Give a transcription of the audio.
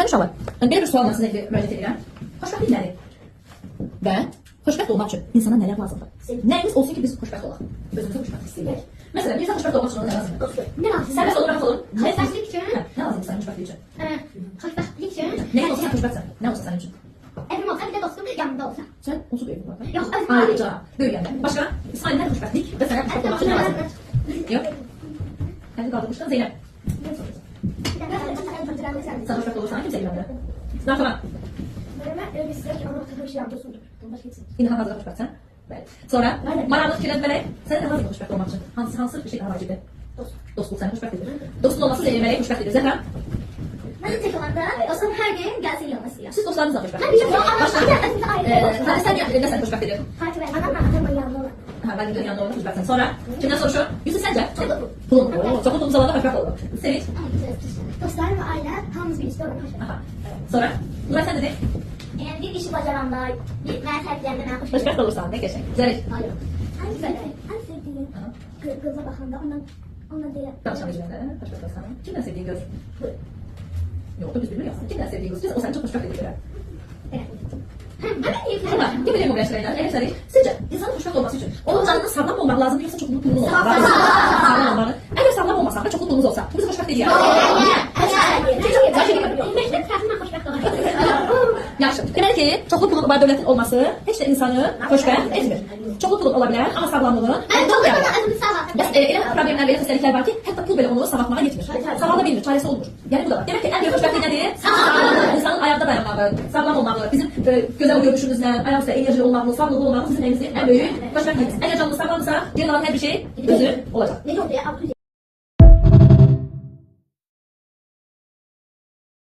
Mənim uşaqlar, belə bir sualla sizə müraciət edirəm. Xoşbəxtlik nədir? Və xoşbəxt olmaq üçün insana nələr lazımdır? Nəyimiz olsun ki, biz xoşbəxt olaq? Özümüzü xoşbəxt hiss edək. Məsələn, bir insan xoşbəxt olmaq üçün ona nə lazımdır? Ne lazım? Sərbəst olun, rahat olun. Xoşbəxtlik üçün. Nə lazımdır sənin xoşbəxtlik üçün? Xoşbəxtlik üçün. Nə olsa sən xoşbəxtsən. Nə olsa sənin üçün? Evim olsa bir de dostum yanımda olsa. Sən onsuz evin var. Yox, öz Ayrıca, böyüyəndə. Başqa? İsmail nədir xoşbəxtlik və sənə xoşbəxt olmaq üçün nə lazımdır? Yox. Hələ qaldırmışdan Zeynəp. Sən xoşbəxt olursan, kimsə ilgiləndir. Naxıra. İndi hal-hazırda xoşbəxtsən? Bəli. Sonra maraqlı fikirləşməli. Sənə nə lazımdır xoşbəxt olmaq üçün? Hansı bir şey daha vacibdir? Dostluq səni xoşbəxt edir. Dostun olması səni mələk xoşbəxt edir. Zəhra? Ben tek olanda dostum her gün gelsin yanıma istiyor. Siz dostlarınızla xoşbəxt Her gün edirsiniz. yok ama Başqa? Sən nə səni xoşbəxt edir? Takip et. Anamın yanında olan. Ha, ben de yanında olmak xoşbəxtsən. Sonra kimdən soruşur? Yusuf səncə? Pulun. Çox olduğum zamanda xoşbəxt olur. Sevinç? Dostlarım ve aile hamımız birlikte olan hoşuma. Aha. Sonra? Nuray sən dedin? Yani bir işi bacaranda, bir mənfəətlərdə mən hoşuma. Xoşbəxt olursan, nə qəşəng. Zəriş? Hayır. En sevdiğim kıza bakanda ondan diye. Danışan üzərində, xoşbəxt olsan. Kimdən sevdiyin göz? Yox, biz bilmirik. Kimdən sevdiyin göz? O səni çox xoşbəxt edir. Sonra, kim bilir bu məşqlərdən? Əgər Zəriş, sizcə insanın xoşbəxt olması üçün onun canının sağlam olmaq lazımdır, yoxsa çoxlu pulun olmaq lazımdır? Sağlam olmalı. Əgər sağlam olmasaq da çoxlu pulumuz olsa, bu bizi xoşbəxt edir. Yaxşı. Deməli ki, çoxlu pulun var dövlətin olması heç də insanı xoşbəxt etmir. Çoxlu pulun ola bilər, amma sağlamlığın Bəs elə problemlər və ya xəstəliklər var ki, hətta pul belə onu sağaltmağa yetmir. Sağalda bilmir, çarəsi olmur. Yəni bu da var. Demək ki, ən böyük xoşbəxtlik nədir? Sağlamlıq. İnsanın ayaqda dayanmağı, sağlam olmağı, bizim gözəl görünüşümüzlə, ayağımızda enerjili olmağımız, sağlıqlı olmağımız bizim ən böyük xoşbəxtliyiz. Əgər canımız sağlamsa, geri qalan hər bir şey özü olacaq. Ne oldu ya?